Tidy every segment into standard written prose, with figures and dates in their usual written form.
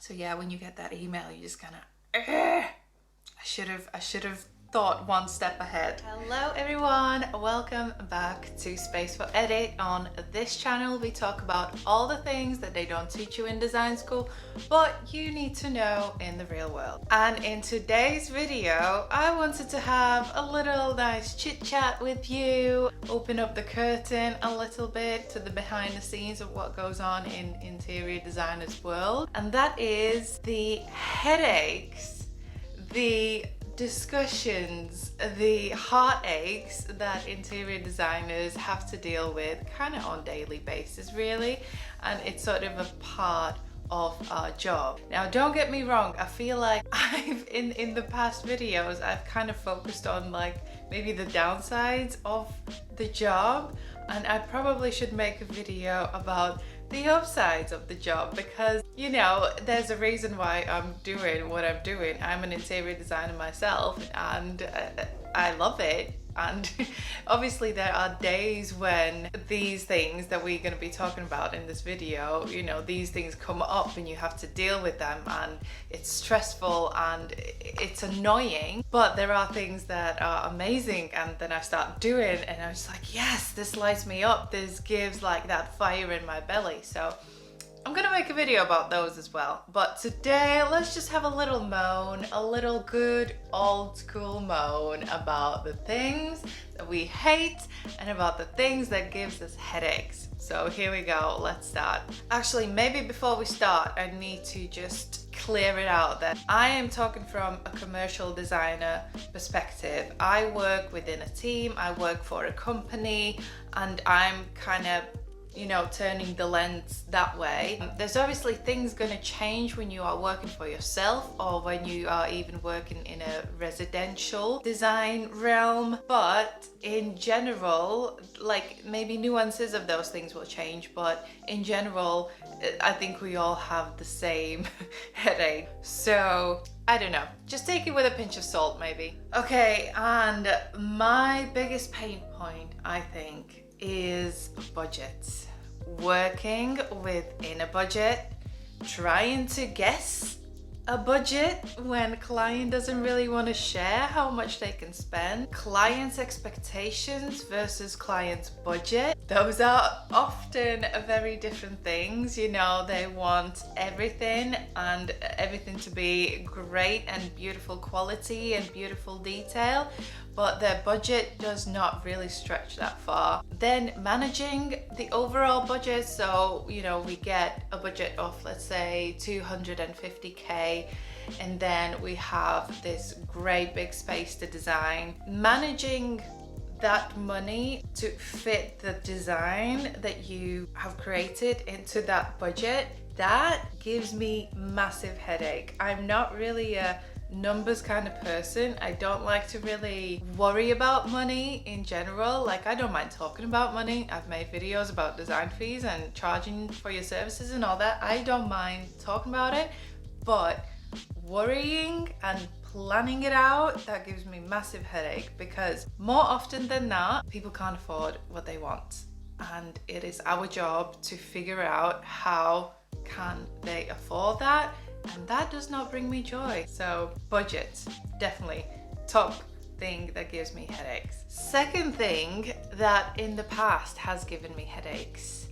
So yeah, when you get that email, you just kind of, I should have thought one step ahead. Hello everyone, welcome back to spaceforedit. On this channel we talk about all the things that they don't teach you in design school but you need to know in the real world. And in today's video I wanted to have a little nice chit chat with you, open up the curtain a little bit to the behind the scenes of what goes on in interior designers world, and that is the headaches, the discussions, the heartaches that interior designers have to deal with kind of on a daily basis really, and it's sort of a part of our job. Now don't get me wrong, I feel like I've in the past videos I've kind of focused on like maybe the downsides of the job, and I probably should make a video about the upsides of the job, because you know there's a reason why I'm doing what I'm doing. I'm an interior designer myself and I love it, and obviously there are days when these things that we're going to be talking about in this video, you know, these things come up and you have to deal with them and it's stressful and it's annoying, but there are things that are amazing and then I start doing and I'm just like, yes, this lights me up, this gives like that fire in my belly. So I'm gonna make a video about those as well. But today, let's just have a little moan, a little good old school moan about the things that we hate and about the things that gives us headaches. So here we go, let's start. Actually, maybe before we start, I need to just clear it out that I am talking from a commercial designer perspective. I work within a team, I work for a company, and I'm kind of, you know, turning the lens that way. There's obviously things gonna change when you are working for yourself or when you are even working in a residential design realm, but in general, like maybe nuances of those things will change, but in general I think we all have the same headache. So I don't know, just take it with a pinch of salt maybe. Okay, and my biggest pain point I think is budget. Working within a budget, trying to guess a budget when client doesn't really want to share how much they can spend, client's expectations versus client's budget. Those are often very different things, you know, they want everything and everything to be great and beautiful quality and beautiful detail, but their budget does not really stretch that far. Then managing the overall budget, so you know we get a budget of let's say 250k and then we have this great big space to design. Managing that money to fit the design that you have created into that budget, that gives me massive headache. I'm not really a numbers kind of person. I don't like to really worry about money in general. Like I don't mind talking about money. I've made videos about design fees and charging for your services and all that. I don't mind talking about it, but worrying and planning it out, that gives me massive headache, because more often than not people can't afford what they want, and it is our job to figure out how can they afford that, and that does not bring me joy. So budget, definitely top thing that gives me headaches. Second thing that in the past has given me headaches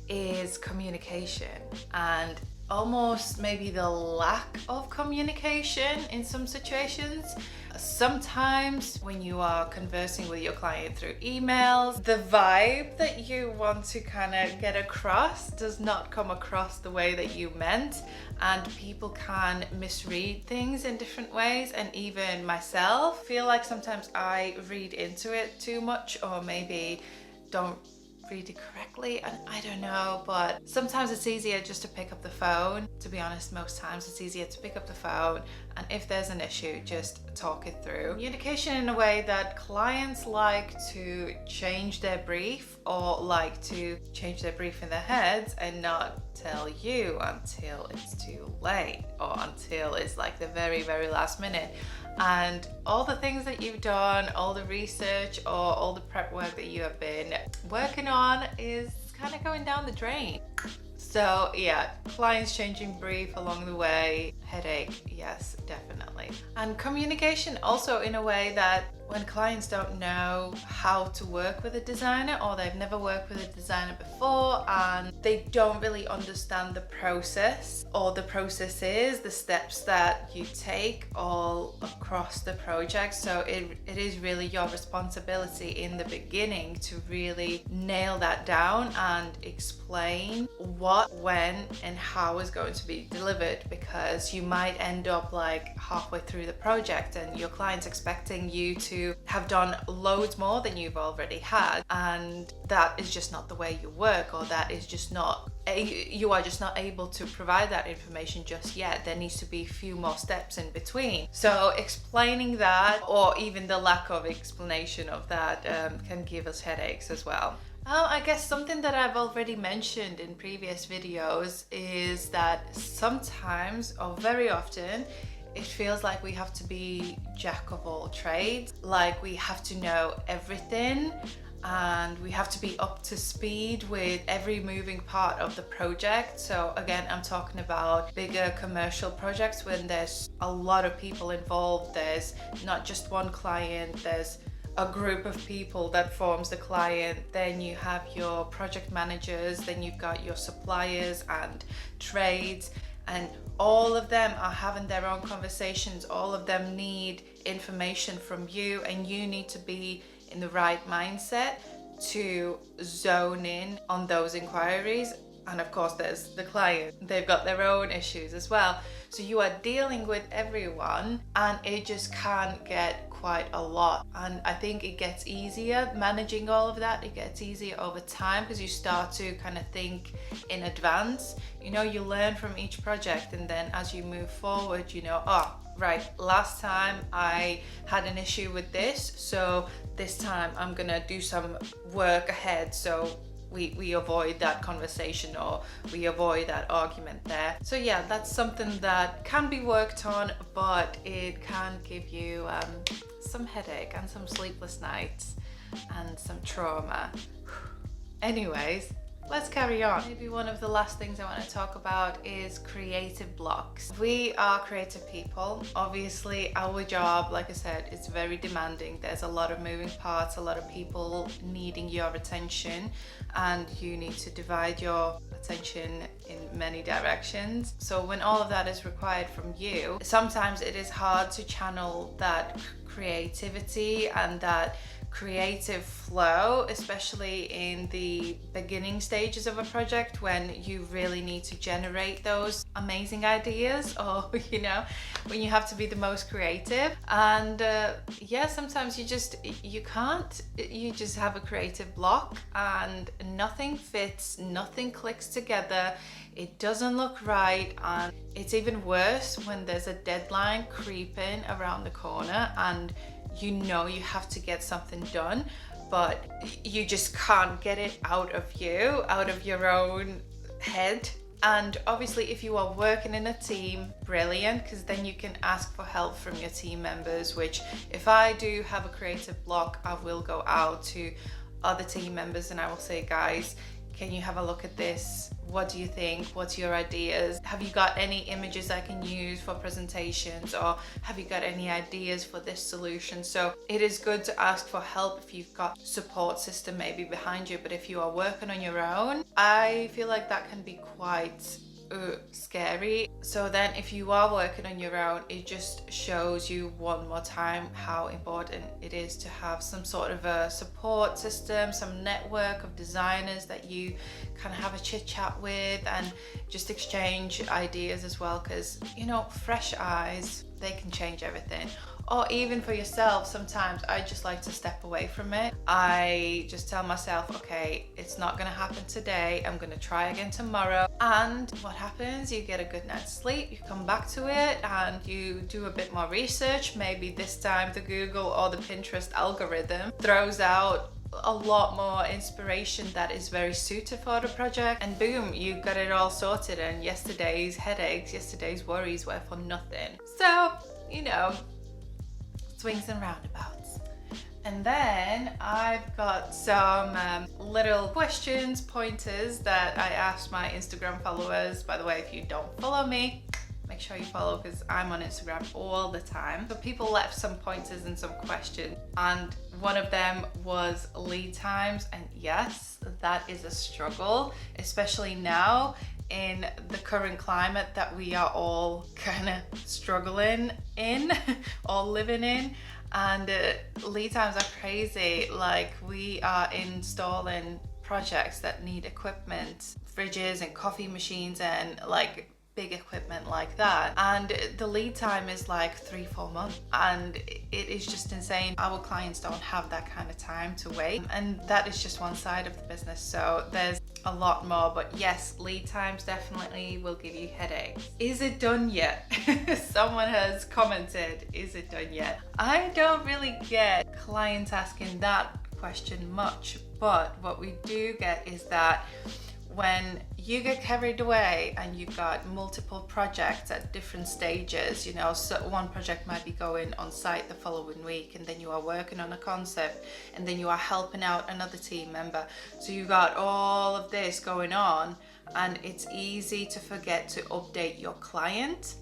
is communication, and almost maybe the lack of communication in some situations. Sometimes when you are conversing with your client through emails, the vibe that you want to kind of get across does not come across the way that you meant, and people can misread things in different ways, and even myself feel like sometimes I read into it too much, or maybe don't read it correctly, and I don't know, but sometimes it's easier just to pick up the phone. To be honest, most times it's easier to pick up the phone, and if there's an issue, just talk it through. Communication in a way that clients like to change their brief, or like to change their brief in their heads and not tell you until it's too late, or until it's like the very, very last minute. And all the things that you've done, all the research or all the prep work that you have been working on is kind of going down the drain. So yeah, clients changing brief along the way, headache, yes, definitely. And communication also in a way that when clients don't know how to work with a designer, or they've never worked with a designer before and they don't really understand the process or the processes, the steps that you take all across the project. So it is really your responsibility in the beginning to really nail that down and explain what, when, and how is going to be delivered, because you might end up like halfway through the project and your client's expecting you to have done loads more than you've already had, and that is just not the way you work, or that is just not, you are just not able to provide that information just yet. There needs to be a few more steps in between. So explaining that, or even the lack of explanation of that, can give us headaches as well. I guess something that I've already mentioned in previous videos is that sometimes, or very often, it feels like we have to be jack of all trades, like we have to know everything and we have to be up to speed with every moving part of the project. So again, I'm talking about bigger commercial projects when there's a lot of people involved. There's not just one client, there's a group of people that forms the client. Then you have your project managers, then you've got your suppliers and trades, and all of them are having their own conversations. All of them need information from you, and you need to be in the right mindset to zone in on those inquiries. And of course there's the client, they've got their own issues as well. So you are dealing with everyone, and it just can get quite a lot. And I think it gets easier managing all of that. It gets easier over time because you start to kind of think in advance. You know, you learn from each project, and then as you move forward, you know, oh, right, last time I had an issue with this, so this time I'm gonna do some work ahead so we avoid that conversation, or we avoid that argument there. So yeah, that's something that can be worked on, but it can give you some headache and some sleepless nights and some trauma. Anyways, let's carry on. Maybe one of the last things I want to talk about is creative blocks. We are creative people. Obviously, our job, like I said, is very demanding. There's a lot of moving parts, a lot of people needing your attention, and you need to divide your attention in many directions. So when all of that is required from you, sometimes it is hard to channel that creativity and that creative flow, especially in the beginning stages of a project when you really need to generate those amazing ideas, or you know, when you have to be the most creative. And yeah, sometimes you just have a creative block and nothing fits, nothing clicks together, it doesn't look right. And it's even worse when there's a deadline creeping around the corner and you know you have to get something done, but you just can't get it out of you, out of your own head. And obviously if you are working in a team, brilliant, because then you can ask for help from your team members, which if I do have a creative block, I will go out to other team members and I will say, guys, can you have a look at this? What do you think? What's your ideas? Have you got any images I can use for presentations, or have you got any ideas for this solution? So it is good to ask for help if you've got support system maybe behind you, but if you are working on your own, I feel like that can be quite scary. So then if you are working on your own, it just shows you one more time how important it is to have some sort of a support system, some network of designers that you can have a chit chat with and just exchange ideas as well, because you know, fresh eyes, they can change everything. Or even for yourself, sometimes I just like to step away from it. I just tell myself, okay, it's not gonna happen today, I'm gonna try again tomorrow. And what happens? You get a good night's sleep, you come back to it and you do a bit more research. Maybe this time the Google or the Pinterest algorithm throws out a lot more inspiration that is very suited for the project, and boom, you got it all sorted, and yesterday's headaches, yesterday's worries were for nothing. So, you know, swings and roundabouts. And then I've got some little questions, pointers that I asked my Instagram followers. By the way, if you don't follow me, make sure you follow because I'm on Instagram all the time. So people left some pointers and some questions, and one of them was lead times. And yes, that is a struggle, especially now in the current climate that we are all kind of struggling in or living in. And lead times are crazy. Like, we are installing projects that need equipment, fridges and coffee machines and like big equipment like that, and the lead time is like 3-4 months, and it is just insane. Our clients don't have that kind of time to wait, and that is just one side of the business. So there's a lot more, but yes, lead times definitely will give you headaches. Is it done yet? Someone has commented, is it done yet? I don't really get clients asking that question much, but what we do get is that when you get carried away and you've got multiple projects at different stages, you know, so one project might be going on site the following week, and then you are working on a concept, and then you are helping out another team member. So you got all of this going on, and it's easy to forget to update your client.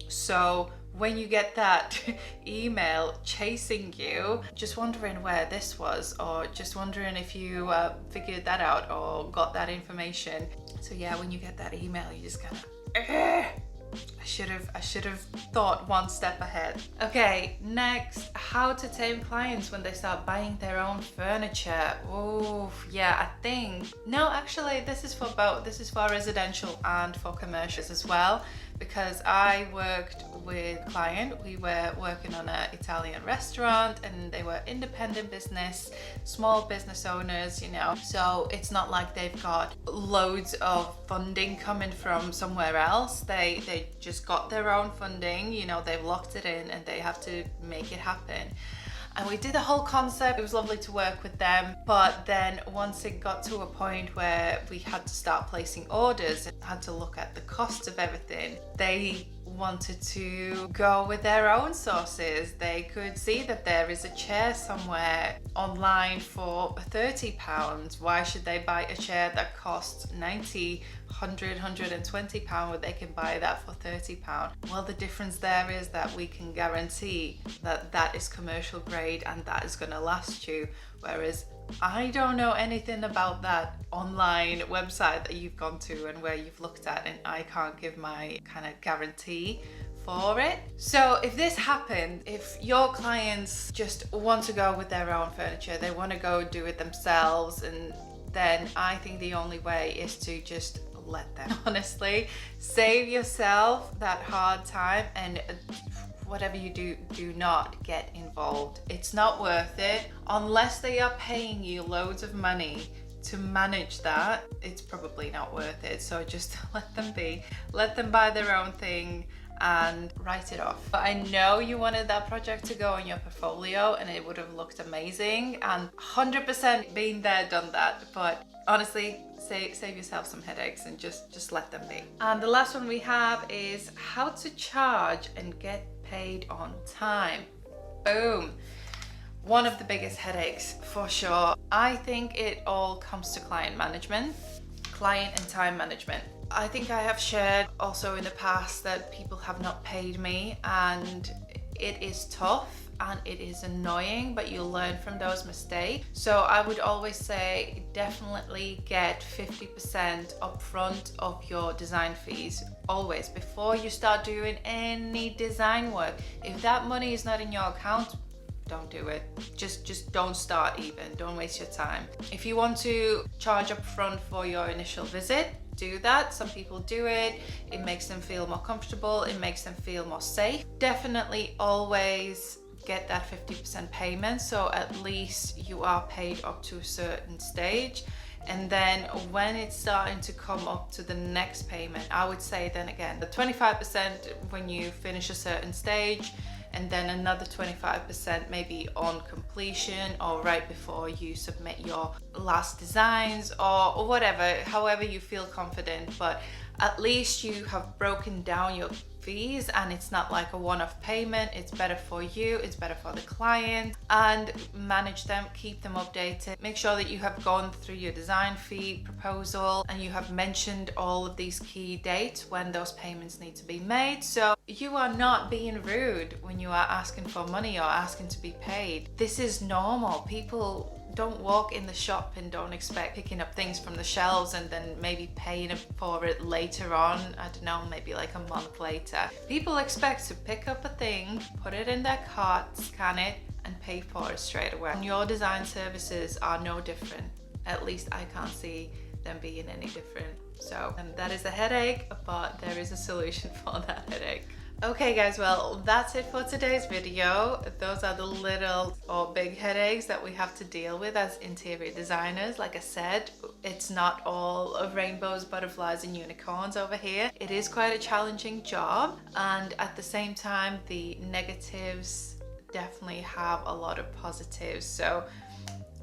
So when you get that email chasing you, just wondering where this was, or just wondering if you figured that out or got that information. So yeah, when you get that email, you just kind of, I should have thought one step ahead. Okay, next, how to tame clients when they start buying their own furniture. Oh, yeah, I think, no, actually, this is for both. This is for residential and for commercials as well, because I worked with a client. We were working on an Italian restaurant, and they were independent business, small business owners, you know, so it's not like they've got loads of funding coming from somewhere else. They just got their own funding, you know, they've locked it in, and they have to make it happen. And we did the whole concept. It was lovely to work with them. But then once it got to a point where we had to start placing orders and had to look at the cost of everything, they wanted to go with their own sources. They could see that there is a chair somewhere online for £30. Why should they buy a chair that costs 90, 100, 120 pound when they can buy that for 30 pound? Well, the difference there is that we can guarantee that that is commercial grade and that is going to last you, whereas I don't know anything about that online website that you've gone to and where you've looked at, and I can't give my kind of guarantee for it. So if this happened, if your clients just want to go with their own furniture, they want to go do it themselves, and then I think the only way is to just let them. Honestly, save yourself that hard time, and whatever you do, do not get involved. It's not worth it unless they are paying you loads of money to manage that. It's probably not worth it. So just let them be, let them buy their own thing and write it off. But I know you wanted that project to go on your portfolio, and it would have looked amazing, and 100% been there, done that. But honestly, save yourself some headaches and just let them be. And the last one we have is how to charge and get paid on time. Boom. One of the biggest headaches for sure. I think it all comes to client management, client and time management. I think I have shared also in the past that people have not paid me, and it is tough and it is annoying, but you learn from those mistakes. So I would always say definitely get 50% upfront of your design fees, always, before you start doing any design work. If that money is not in your account, don't do it. Just don't start even. Don't waste your time. If you want to charge upfront for your initial visit, do that. Some people do it. It makes them feel more comfortable. It makes them feel more safe. Definitely always get that 50% payment, so at least you are paid up to a certain stage. And then when it's starting to come up to the next payment, I would say then again the 25% when you finish a certain stage, and then another 25% maybe on completion or right before you submit your last designs or whatever, however you feel confident. But at least you have broken down your fees and it's not like a one-off payment. It's better for you, it's better for the client, and manage them, keep them updated. Make sure that you have gone through your design fee proposal and you have mentioned all of these key dates when those payments need to be made. So you are not being rude when you are asking for money or asking to be paid. This is normal. People don't walk in the shop and don't expect picking up things from the shelves and then maybe paying for it later on. I don't know, maybe like a month later. People expect to pick up a thing, put it in their cart, scan it, and pay for it straight away. And your design services are no different. At least I can't see them being any different. So, and that is a headache, but there is a solution for that headache. Okay guys, well that's it for today's video. Those are the little or big headaches that we have to deal with as interior designers. Like I said, it's not all of rainbows, butterflies and unicorns over here. It is quite a challenging job, and at the same time the negatives definitely have a lot of positives. So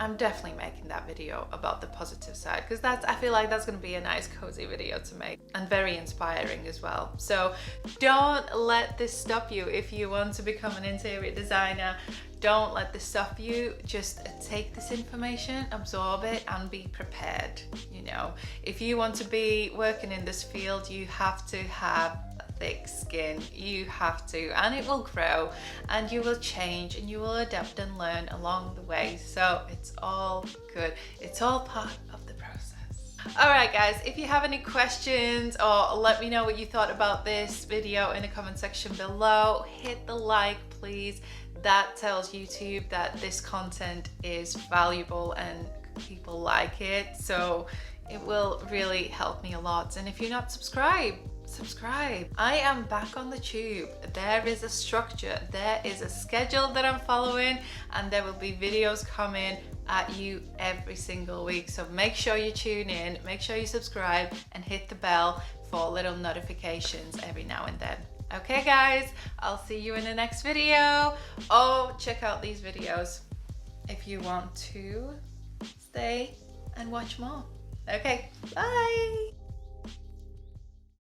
I'm definitely making that video about the positive side because I feel like that's going to be a nice cozy video to make and very inspiring as well. So don't let this stop you. If you want to become an interior designer, don't let this stop you. Just take this information, absorb it, and be prepared. You know, if you want to be working in this field, you have to have thick skin. You have to, and it will grow and you will change and you will adapt and learn along the way. So it's all good. It's all part of the process. All right guys, if you have any questions or let me know what you thought about this video in the comment section below, hit the like please. That tells YouTube that this content is valuable and people like it. So it will really help me a lot. And if you're not subscribed, subscribe. I am back on the tube. There is a structure, there is a schedule that I'm following, and there will be videos coming at you every single week. So make sure you tune in, make sure you subscribe and hit the bell for little notifications every now and then. Okay guys, I'll see you in the next video. Oh, check out these videos if you want to stay and watch more. Okay, bye.